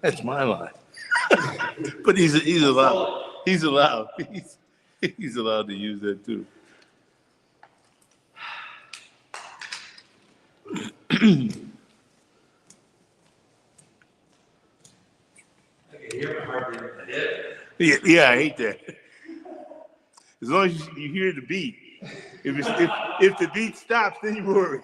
That's my line. But he's allowed. He's allowed. He's allowed to use that too. Yeah, I hate that. As long as you hear the beat. If the beat stops, then you worry.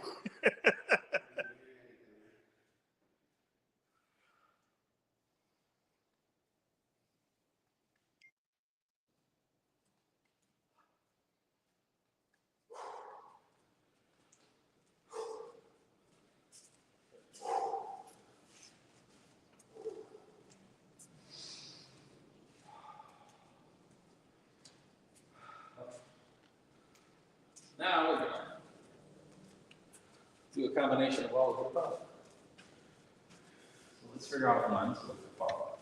Now we're going to do a combination of all of the above. So let's figure out lines of the follow.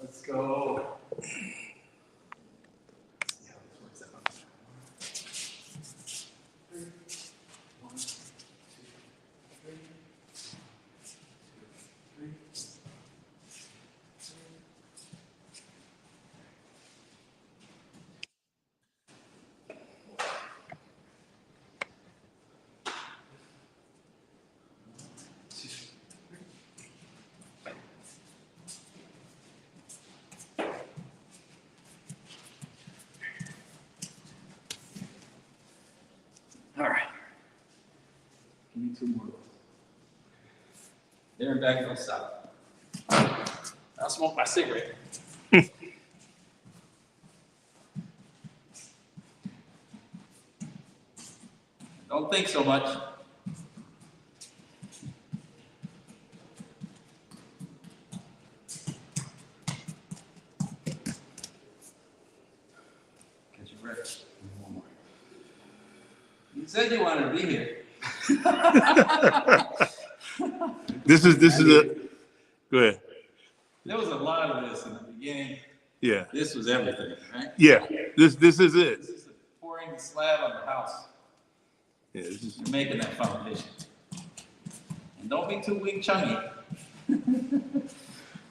Let's go. All right. Give me two more of those. There and back, don't stop. I'll smoke my cigarette. Don't think so much. Catch your breath. One more. You said you wanted to be here. This is a. Go ahead. There was a lot of this in the beginning. Yeah. This was everything, right? Yeah. This is it. This is pouring the slab on the house. Yeah. This is. You're making that foundation. And don't be too weak chungy.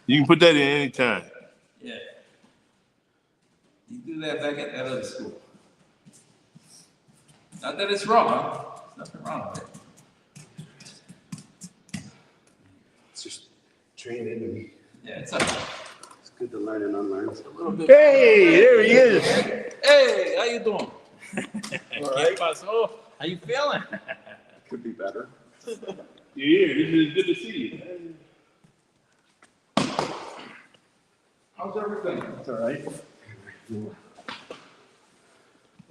You can put that in any time. Yeah. You do that back at that other school. Not that it's wrong. There's nothing wrong with it. It's just training and Yeah, it's okay. it's good to learn and unlearn. A little bit. Hey, there he is. Hey, how you doing? All right. Oh, how you feeling? Could be better. You're here. This is good to see you. How's everything? It's all right.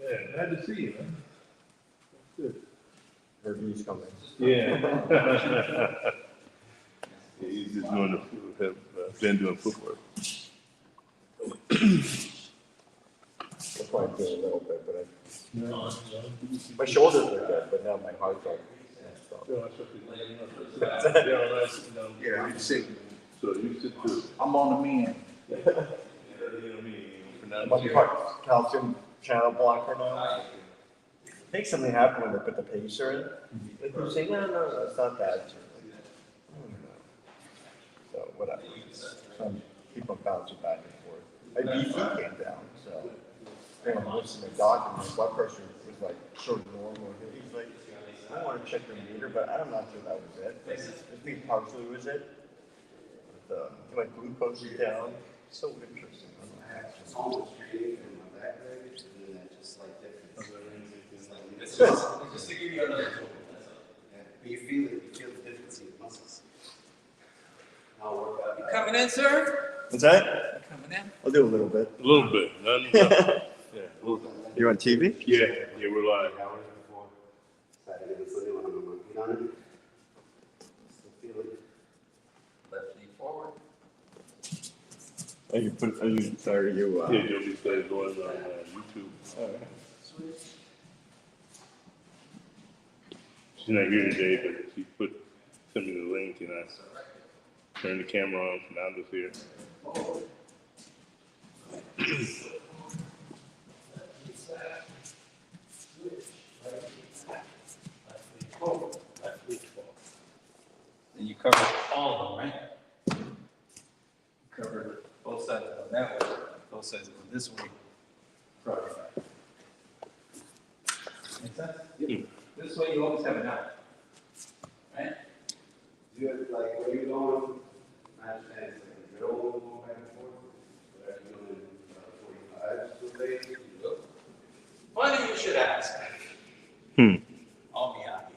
Yeah, glad to see you, man. Good. Heard he's coming. Yeah. Yeah, he's just doing been doing footwork. That's why I'm doing a little bit, but my shoulders are good, but now my heart's like messed up. Yeah, I'm sick. So you sit through. I'm on the mend. You know what I mean? I'm on calcium channel blocker now. I think something happened when they put the pacer in. Like you say, no, it's not that. So whatever. Some people bouncing back and forth. My BP came down, so when I listened to the doctor, my blood pressure was like sort of normal. He's like, I want to check your meter, but I'm not sure that was it. I think partially was it. But, my glucose is down. So interesting. It's almost created in my back leg, and then that just like different. It's good. Just to give you another tool. Yeah, but you feel it, you feel the difference in your muscles. I'll work out. You coming in, sir? What's that? You coming in? I'll do a little bit. A little bit. Nothing. Yeah. A little bit. You're on TV? Yeah. Yeah, we're live. Hours before Saturday and Sunday when I'm on my feet on it. Still feel it. Left knee forward. Are you sorry, you, Yeah, Joby started going on YouTube. She's not here today, but she sent me the link and I turned the camera on, so now I'm just here. Make sense? This way you always have an out. Right? Do it like where you're going, I understand it's like a drill going back and forth, but if you're doing 45 some days, you go. Funny you should ask. Hmm. I'll be happy.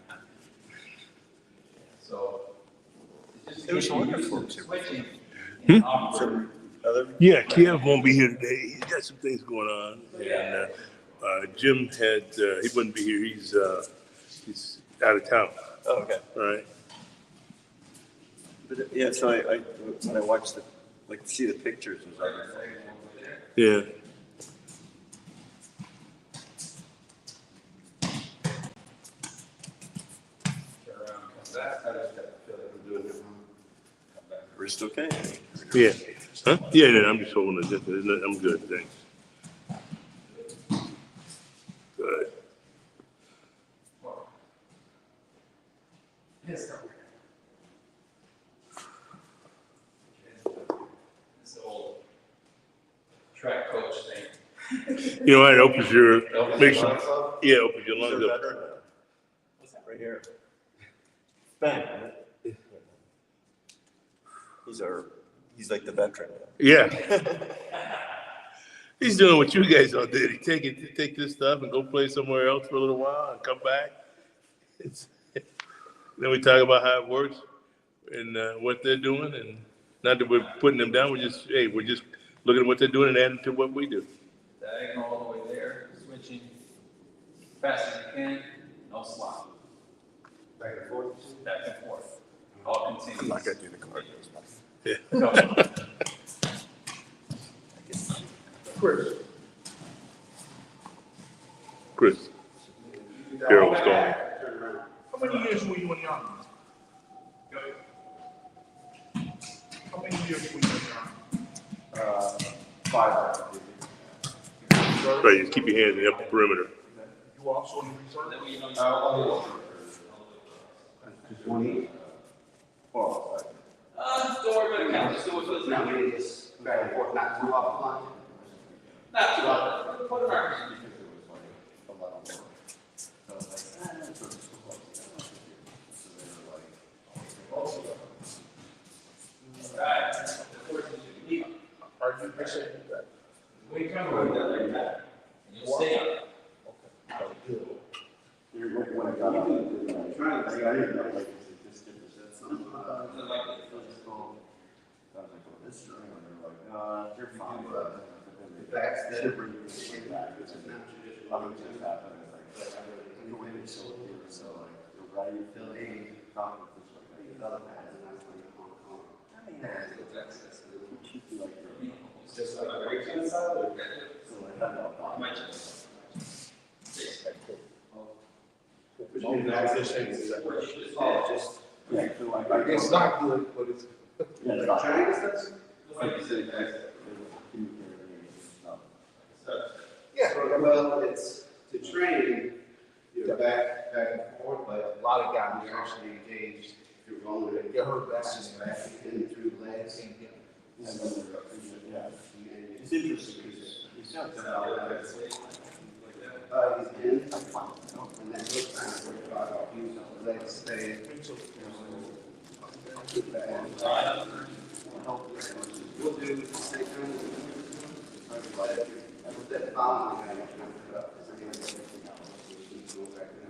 So. It was wonderful. Switching. Hmm? Some other. Yeah, Kiev won't be here today. He's got some things going on, and Jim had he wouldn't be here. He's out of town. Oh, okay. All right. But yeah, so I when I watched see the pictures and stuff. Yeah. Wrist okay? Yeah. Huh? Yeah. I'm just holding it. I'm good. Thanks. Good. Yes, sir. This old track coach thing. You know, it opens your makes you, yeah, opens your lungs up. What's that right here? Ben. He's like the veteran. Yeah. He's doing what you guys all did. He take this stuff and go play somewhere else for a little while and come back. Then we talk about how it works and what they're doing, and not that we're putting them down. We're just looking at what they're doing and adding to what we do. Diagonal all the way there, switching fast as you can, no slop. Back and forth. Back and forth. All continuous. I'm not gonna do the cardio. Yeah. Go. Chris. Harold was gone. How many years were you in the army? How many years were you in the army? 5. Right, just keep your hands in the upper perimeter. You were also in the reserve? Then you know you Just 1 Well, don't worry about the count, just do it for the now now. we just back and forth, not too offline. Not too often, put a marker. Right. Are you missing that? We come over there like that. And you'll stay up. When I got out, trying to say, I didn't know, like, this is something. You're fine. The facts that are bringing this shit back, it's not traditional. It's just like a break inside. Might just. Oh, just. It's not good, but it's. Trying to stuff? Yeah, well, it's to train, back and forth, but a lot of guys are actually engaged. If you're rolling it, Get hurt back. that's just back and through the legs. It's interesting because he's not He's in, and then he'll try to work out, use the legs stay. We'll do the same kind of. That following guy, I'm trying to put up, because I'm going to go back and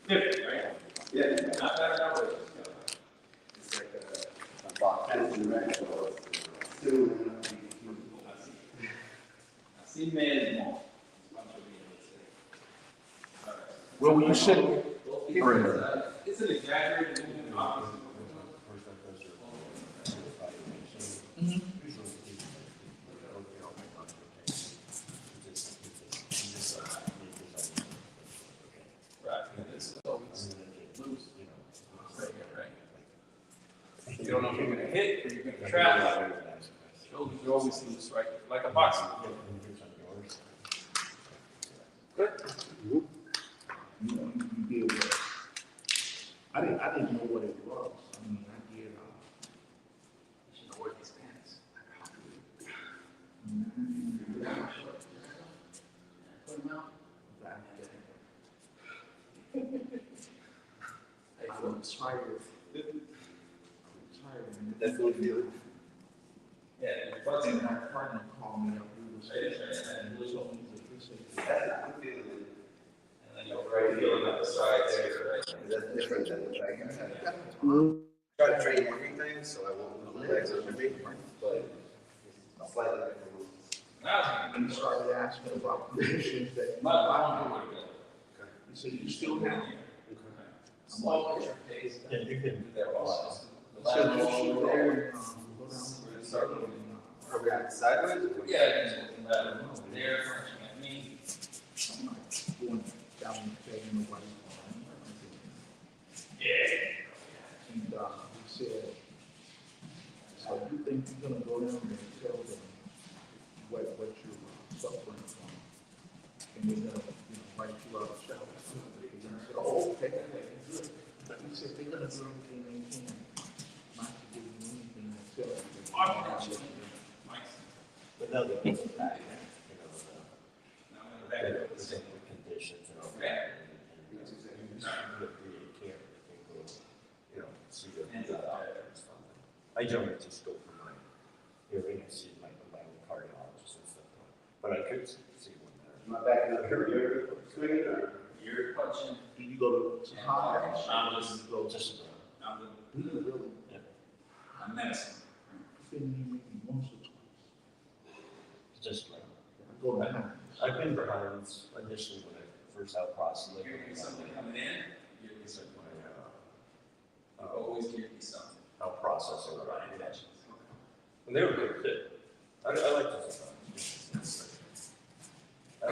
Different, right? Yeah. Not bad, not worse. It's like a box, and it's right, so, soon, I see man more. Where were you sitting? It's an exaggerated movement. Right. It's always loose. You don't know if you're gonna hit or you're gonna trap. Shoulders are always loose, right? Like a boxing. Good. back then. I'm tired. I'm tired. That's what we do. Yeah, And my partner called me up. We was and he told me that this is. I'm feeling it. and then you'll right feel about the sides there, right? That's different than the track I had. Try to train everything, so I won't lose legs over me, but slightly different. Now, And he started asking about conditions that. my mom would go. He said, you still have. Small picture pace. Yeah, you can. There was. He said, just sit there and go down. Start looking. Are we on sideways? Yeah, just looking back there, crunching at me. I'm not going down and saying nobody. Yeah. And, he said, so you think you're gonna go down there and tell them what you're suffering from? And they're gonna, write you out a shower. And I said, oh, okay, good. He said, they're gonna do everything they can, not to give you anything until. But now they're back, Back. the same conditions and all that. And you can't go, see the. I generally just go for my hearing and see my cardiologist and stuff. But I could see one there. Am I backing up here? You're swinging or? You're punching. Do you go to high? I'm just, Go Just, I'm the, really, I'm medicine. couldn't you maybe once or twice? just like, Go down. I've been behind initially when I first out processing. You're gonna get something coming in, you're gonna get something coming out. Always give me something. Out processing. Right, intentions. And they were good fit. I like this. I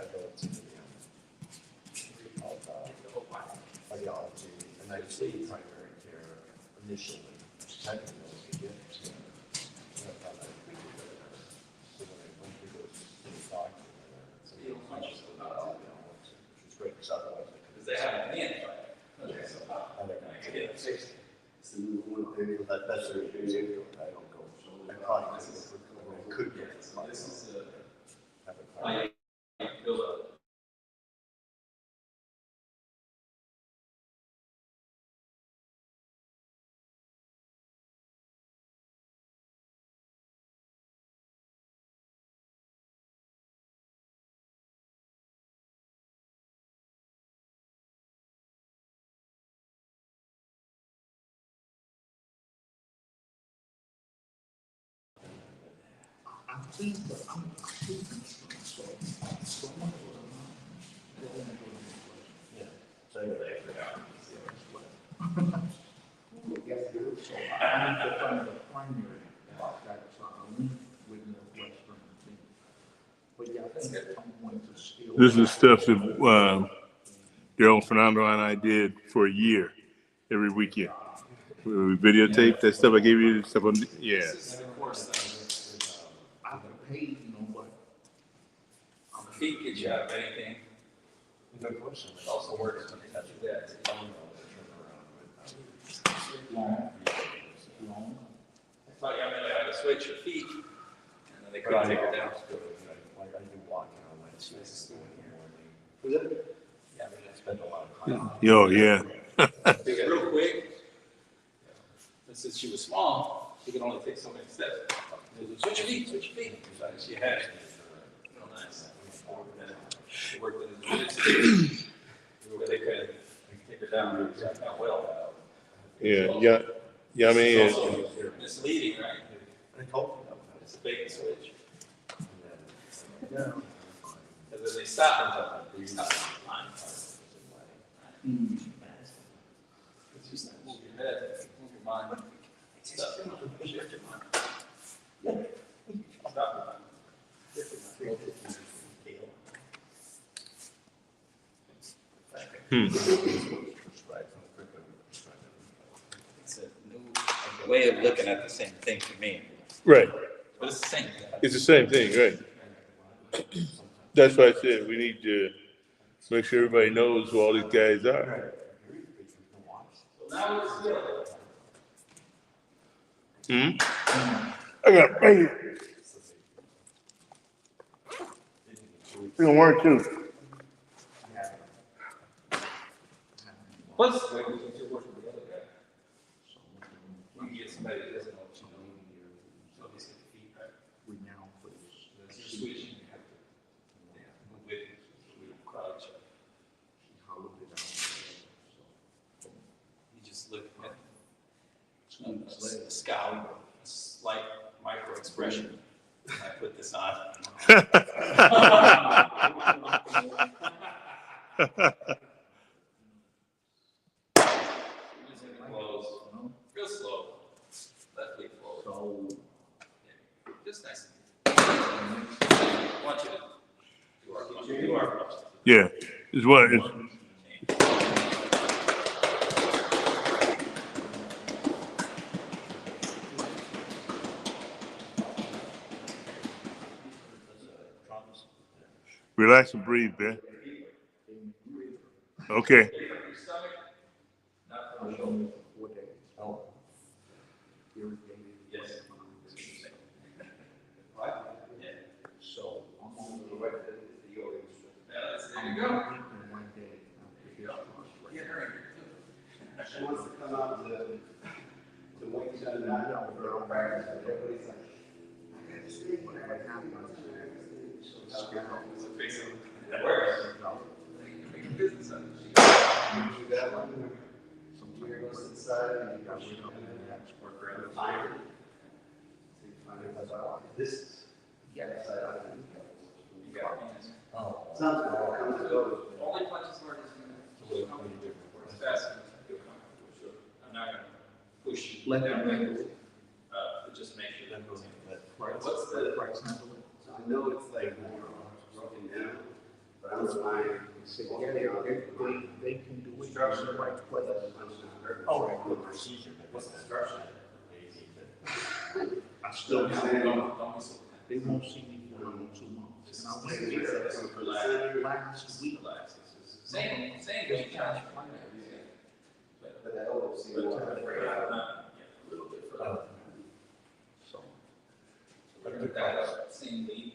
go to the cardiology, and I see primary care initially. Second, to get to. So when I went to go to the doctor, which was great, because otherwise I Because they haven't been, right? Okay, so, couldn't. get it fixed. It's the one thing. That's the reason I don't go. I probably could get it. This is, Have a cardiologist. I build up. I think that I'm too concerned, so I'm gonna go to Yeah. So anyway, So I need to find a primary about that, so I link with Northwestern. But yeah, I think I'm going to still. This is stuff that Daryl Fernando and I did for a year, every weekend. We videotaped that stuff I gave you. Stuff on, yeah. This is the course that I can pay, but. feet get you out of anything. good question. It also works when you touch your desk. Long. I thought you had to switch your feet, and then they couldn't take it down. Like I do walking on Wednesdays in the Was it? Yeah, I mean, I spend a lot of time. Yo, yeah. Real quick, and since she was small, she could only take so many steps. Switch your feet, switch your feet. So she had it. Real nice. She worked in the but they couldn't take her down that well. Yeah, yeah. Yummy. It's And, also misleading, right? I told them It's a bait and switch. Yeah. Because if they stop, they stop the line. It's just move your head, move your mind. Stop. Shift your mind. Stop. It's a new way of looking at the same thing to me, right. but it's the same thing. It's the same thing, right? That's why I said we need to make sure everybody knows who all these guys are. So now it's still. I got bam. We can work too. Plus, like, we can work with the other guy. We can get somebody that doesn't know what you know. So at least get the feedback. We now put this. There's your switch, and you have to, move with it. We don't crowd each other. Hollowed it out. You just look at a scowl, a slight micro expression. I put this on. Close. Real slow. Left leg forward. So, Just nice. I want you to do our best. Yeah, it's what it's. Relax and breathe, Ben. Okay. I was only for 4 days. Oh. Irrigated. Yes. So, I'm on the way to the yoga. There you go. And one day, after this was right. Get her in here, She wants to come out to Wing Chun, not know, girl, practice, everybody's like, I gotta stay when I have my too. Fix it. That works. Make a business out of it. You got one, some weird goes to the side, and you got one, and then that's work around the iron. So you find it, that's all. This is, yeah, side out. You got it. Sounds good, I'll come to those. Only punches hard as you can. As fast as you feel comfortable. I'm not gonna push you. Let them down. handle it. But just make sure that goes in. Price, What's the- price handle it? So I know it's like more broken down, but I'm trying. Say, yeah, they can do it. Structure. in the right place. Oh, right, the procedure, but what's the structure? I still, Don't be so. they won't see me for 2 months. And I went last week. Relax. Same game, Josh. But that always seems But, like. a little bit further. So, Put that up, same lead.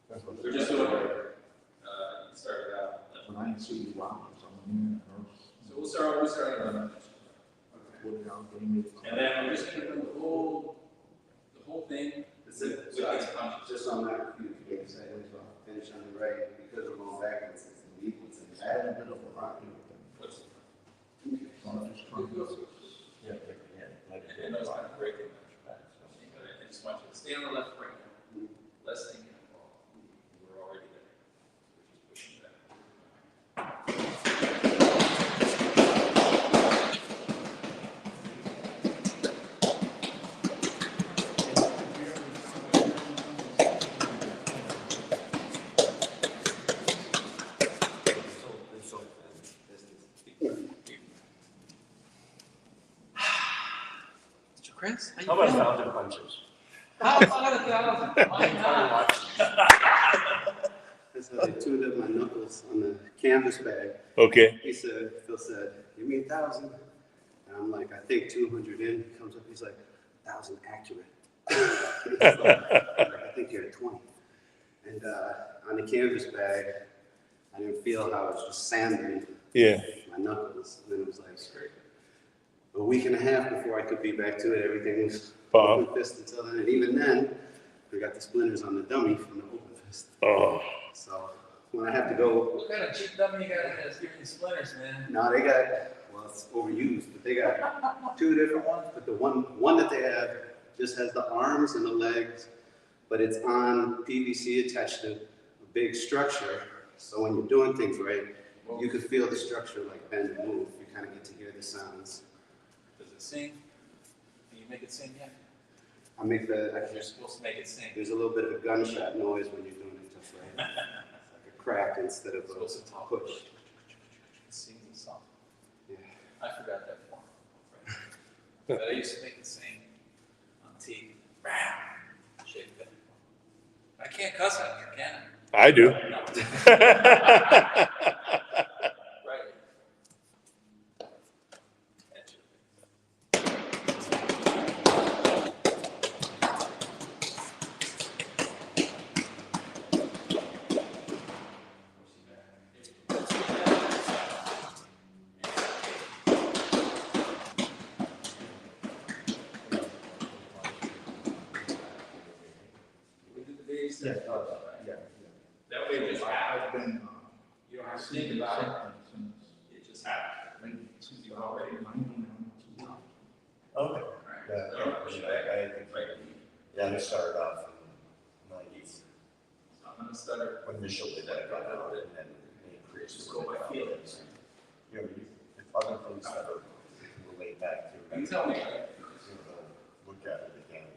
We're just doing it. You started out. when I didn't see you out, so I'm in there, So we'll start put it out, they made it. and then we're just gonna do the whole thing That's with it. these punches. Just on that, you can say, finish on the right, because we're going backwards, it's the lead, it's the I had a bit of a rocky with them. What's- So I'm just trying to. And those kind of break it. But I just want you to stay on the left right now. Less thinking of ball. We're already there. We're just pushing back. Mr. Chris, How about fountain punches? How about 1,000? Why not? That's how they tuned up my knuckles on the canvas bag. Okay. Phil said, give me 1,000. And I'm like, I think 200 in. He comes up, he's like, 1,000 accurate. I think you're at 20. And on the canvas bag, I didn't feel how it was just sanding Yeah. my knuckles. And then it was like a week and a half before I could be back to it. Everything was Bob. open fist until then. And even then, we got the splinters on the dummy from the open fist. Oh. So when I have to go, What kind of cheap dummy you got in that's giving you splinters, man? now they got, well, it's overused, but they got 2 different ones. But the one that they have just has the arms and the legs, but it's on PVC attached to a big structure. So when you're doing things right, you could feel the structure like bend and move. You kind of get to hear the sounds. Does it sing? Can you make it sing yet? I make You're supposed to make it sing. there's a little bit of a gunshot noise when you're doing it just right. It's like a crack instead of It's supposed to a talk. push. It sings the song. Yeah. I forgot that form. But I used to make it sing on TV. Shake that. I can't cuss on here, can I do. I? No. Right. That's it. Yeah, set. yeah. That way it just happens. I've been, You don't have to seeing think about something since it. It just happens. maybe 2019, I'm not Okay. Right? Yeah, So I don't push back. Yeah, they started off in the nineties, So I'm gonna stutter. initially that got out, and then they increased. Just go by feelings. You know, if other things that are relate back to. You tell me. Look at it again.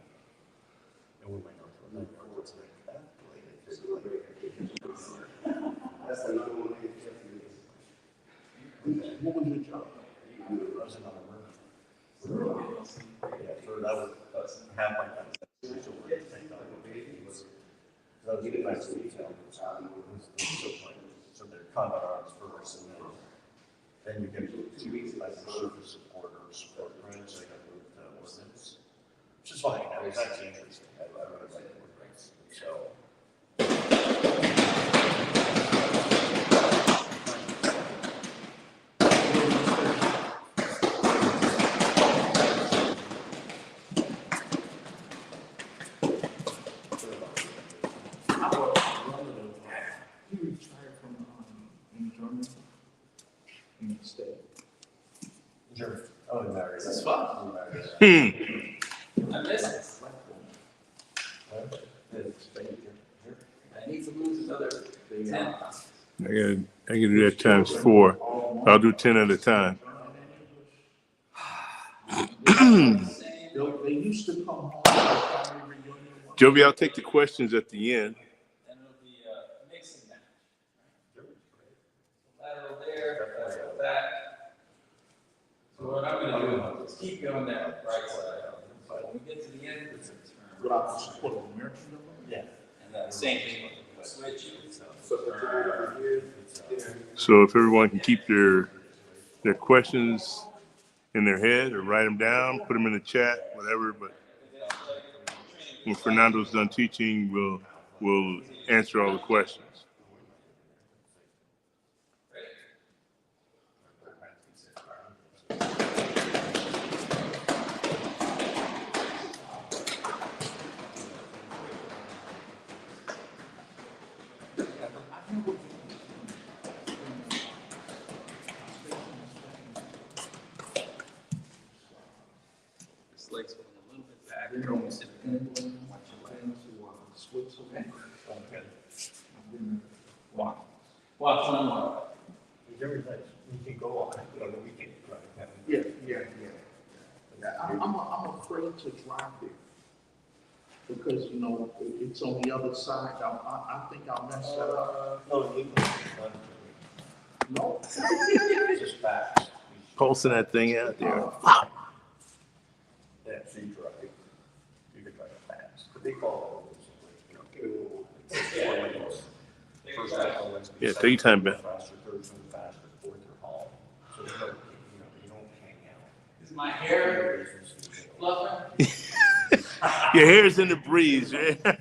And we might not remember what's like that related to. That's another one. What was your job? I was another murder. Yeah, so that was half my time. So we're taking on the baby. That was the best detail. So they're combat arms first, and then you get to like the surface support or support branch, like I moved to ordnance, which is fine. I mean, that's interesting. I really like ordnance. So. I was a relative. He retired from, in Germany, in the state. Sure. Oh, married. This is fun. Hmm. I miss it. I need to lose another 10 pounds. I can do that times 4. I'll do 10 at a time. They used to come home for family reunion. Joby, I'll take the questions at the end. Then it'll be a mixing match. Lateral there, lateral that. So what I'm gonna do is keep you on that right side. But when we get to the end, it's a turn. Without the support of American government? Yeah. And then same thing, switch. So if everyone can keep their questions in their head or write them down, put them in the chat, whatever. But when Fernando's done teaching, we'll answer all the questions. This leg's going a little bit back. Then I was in England, I went to Switzerland. Okay. I've been, wow. Watch on one. Very nice. We can go on it on the weekend. Right? Yeah. I'm afraid to drive there. Because, you know, it's on the other side. I think I'll mess that up. No, England. No. Just fast. Pulsing that thing out there. Yeah, so you drive. You can drive fast. But they call it, Yeah, take your time, Ben. Faster, third one faster, fourth or hall. So you don't hang out. Is my hair fluffing? Your hair's in the breeze, right? Lower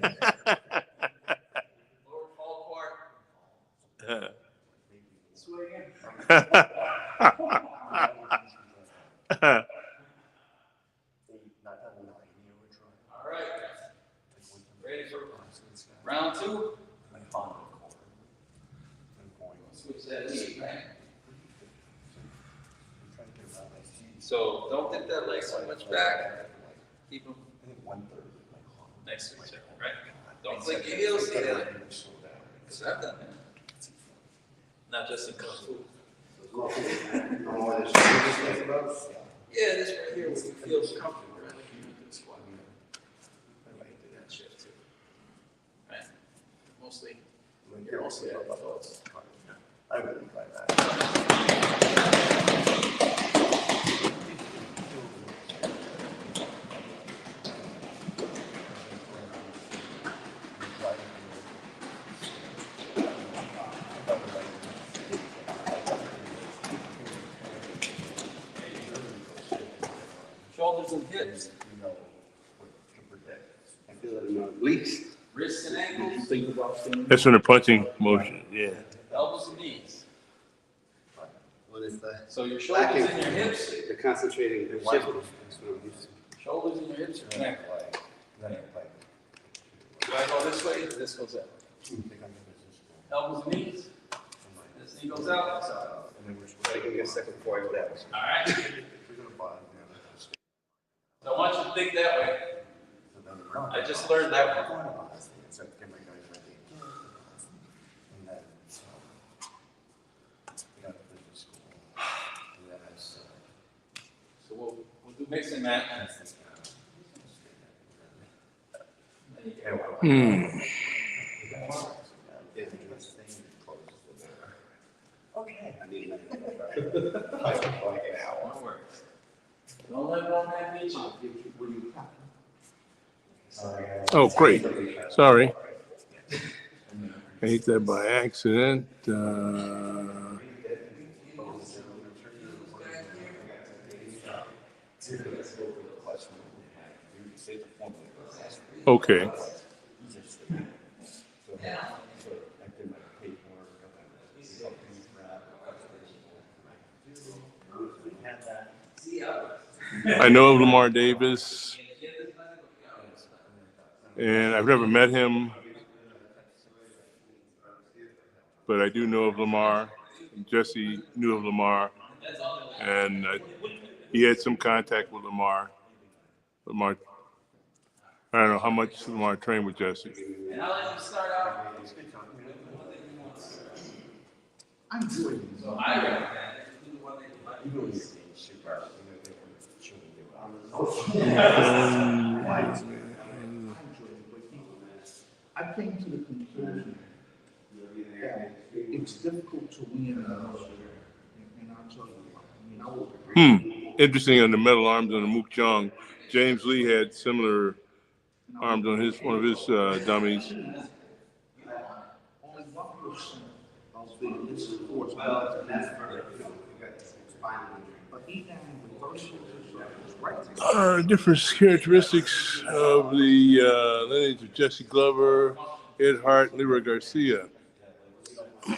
fall part. Swing again. All right. Ready for round 2? Switch that knee, right? So don't get that leg so much back. Keep them next to each other, right? Don't click your heels together. Because I've done that. Not just in Kung Fu. Yeah, this right here, where you feel comfortable, right? You can squat. I like to do that shift too. Right? Mostly, you're mostly at the toes. I wouldn't try that. Shoulders and hips, You know what to predict. I feel it in my obliques. wrists and Did you ankles, think about things? That's when the punching motion, yeah. elbows and knees. What is that? So your shoulders and your hips, The concentrating, the shifting. That's what I'm used to. shoulders and your hips are connected. Then I play. Do I go this way or this goes that way? Elbows and knees. This knee goes out, that's out. Give me a second before I go that way. All right. So I want you to think that way. I just learned that one. So we'll do mixing that. Okay. I need Don't worry. Don't let one man beat you. Oh, great. Sorry. I hit that by accident. Okay. I know of Lamar Davis, and I've never met him, but I do know of Lamar. Jesse knew of Lamar, and he had some contact with Lamar. Lamar, I don't know how much Lamar trained with Jesse. And I'll let you start out. I'm doing it. So I recommend do the one that you like. I came to the conclusion that it's difficult to win in those, and I'll tell you why. I mean, Interesting on the metal arms on the Mook Jong. James Lee had similar arms on one of his dummies. only 1% of the illicit force. But he had reversal right. Different characteristics of the lineage of Jesse Glover, Ed Hart, and Leroy Garcia.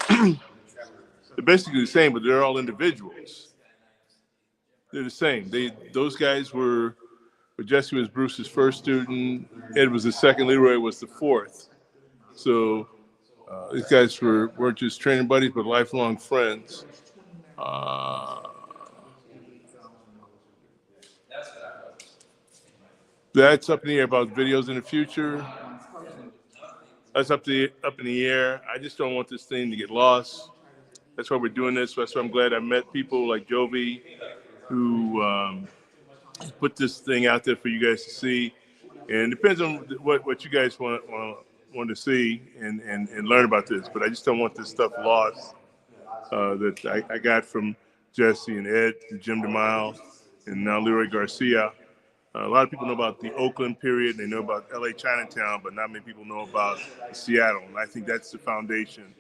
They're basically the same, but they're all individuals. They're the same. Those guys were Jesse was Bruce's first student, Ed was the second, Leroy was the fourth. So these guys weren't just training buddies, but lifelong friends. That's up in the air about videos in the future. That's up in the air. I just don't want this thing to get lost. That's why we're doing this. That's why I'm glad I met people like Jovi, who put this thing out there for you guys to see. And it depends on what you guys want to see and learn about this. But I just don't want this stuff lost that I got from Jesse and Ed, and Jim DeMille, and now Leroy Garcia. A lot of people know about the Oakland period, and they know about LA Chinatown, but not many people know about Seattle. And I think that's the foundation.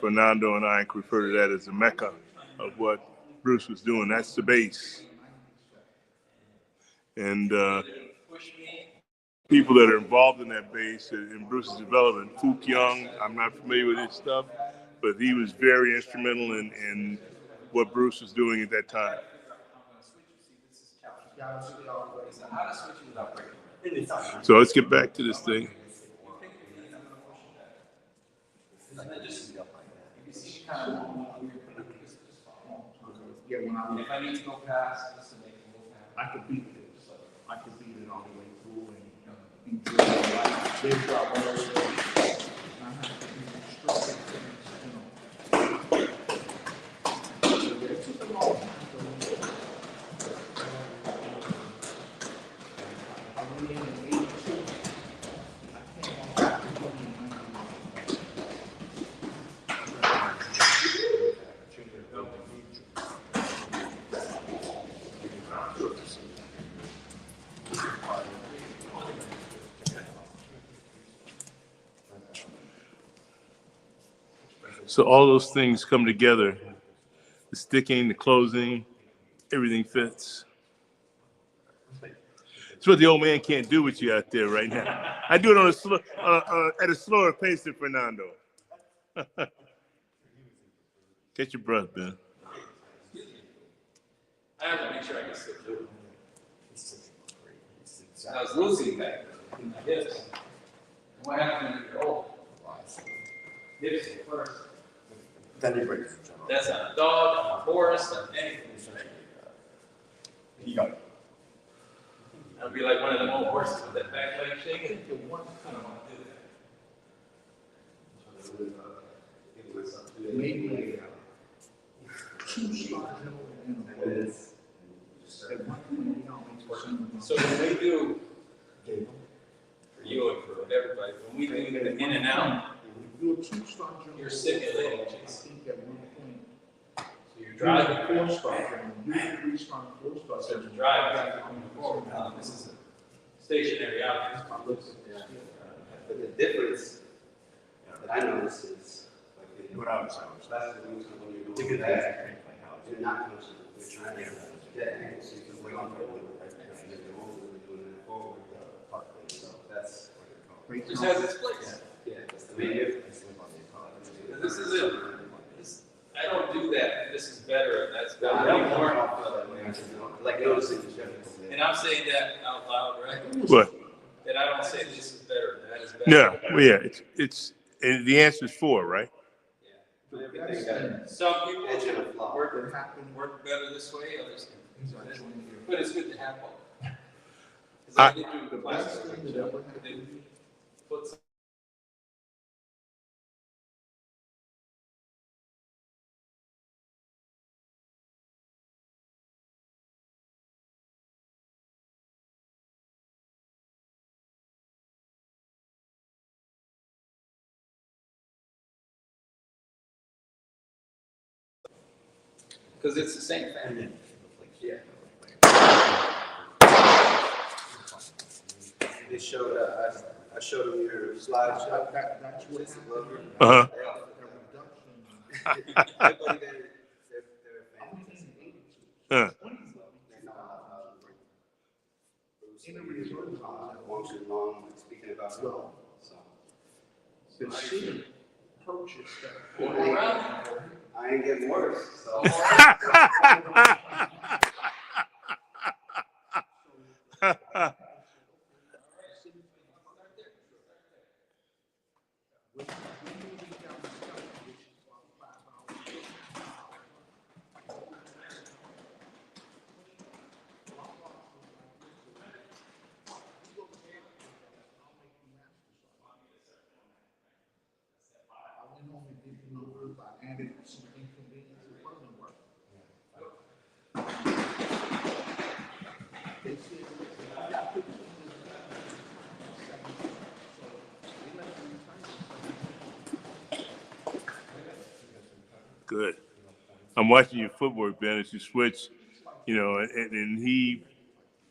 Fernando and I refer to that as the Mecca of what Bruce was doing. That's the base. And people that are involved in that base in Bruce's development, Fook Young, I'm not familiar with his stuff, but he was very instrumental in what Bruce was doing at that time. So let's get back to this thing. Yeah, when I If I need to go past, just to make it go past. I could beat it. I could beat it all the way through and be good. Like, they've got one of those things. And I have to be restricted things, So yeah, it took a long time to learn. I went in 82. I came on back in 91. So all those things come together. The sticking, the closing, everything fits. It's what the old man can't do with you out there right now. I do it at a slower pace than Fernando. Catch your breath, man. I have to make sure I can still do it. I was losing that in my hips. What happens when you're old? Hips go first. Then he breaks the general. That's on a dog, on a horse, on anything. He got. It'll be like one of them old horses with that back leg shaking. I don't want to do that. Maybe two-star general and a horse. At one point, he always was in the- So when we do, for you and for everybody, when we do the in and out, You're a two-star general. you're simulating I just, think at one point. so you're You're a driving, four-star general, you're a three-star, four-star. so you're driving, this is a stationary object. But the difference that I notice is, like, What I was saying. when you're doing that, you're not punching, you're trying to get angles, so you can wait on the road. And if you're really doing it forward, so that's, Great Just has its place. yeah, that's the main difference. This is it. This- I don't do that, this is better, and that's I better don't anymore. feel that way, I just know, like noticing the difference. And I'm saying that out loud, right? What? That I don't say this is better, that is better. No, well, yeah, it's, and the answer is 4, right? Yeah. Everything got Some people edge and a flaw. work better this way, others can. But it's good to have both. 'Cause I- I did do classes, they put some because it's the same family. Yeah. They showed, I showed them your slideshow. That's what It's a lover. Uh-huh. Everybody there, they're fans. Huh. They know how Bruce Lee, Wong Shin Long, speaking about it. So, The city purchased that. Walk around. I ain't getting worse, so. I went home and did the numbers, I added some inconvenience to further work. They said, I got put this in so they let me return it. Good. I'm watching your footwork, Ben, as you switch, you know, and he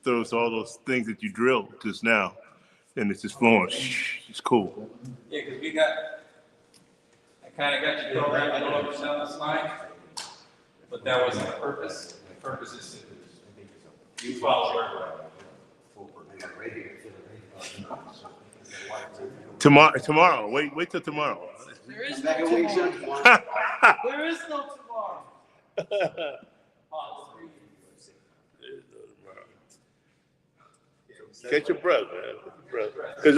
throws all those things that you drilled just now, and it's just flowing. It's cool. Yeah, because we got, I kind of got you programmed a little bit down this line, but that wasn't the purpose. The purpose is to, you follow her. Tomorrow. Wait till tomorrow. There is Back no in week tomorrow. 1. There is no tomorrow. Catch your breath, man. Because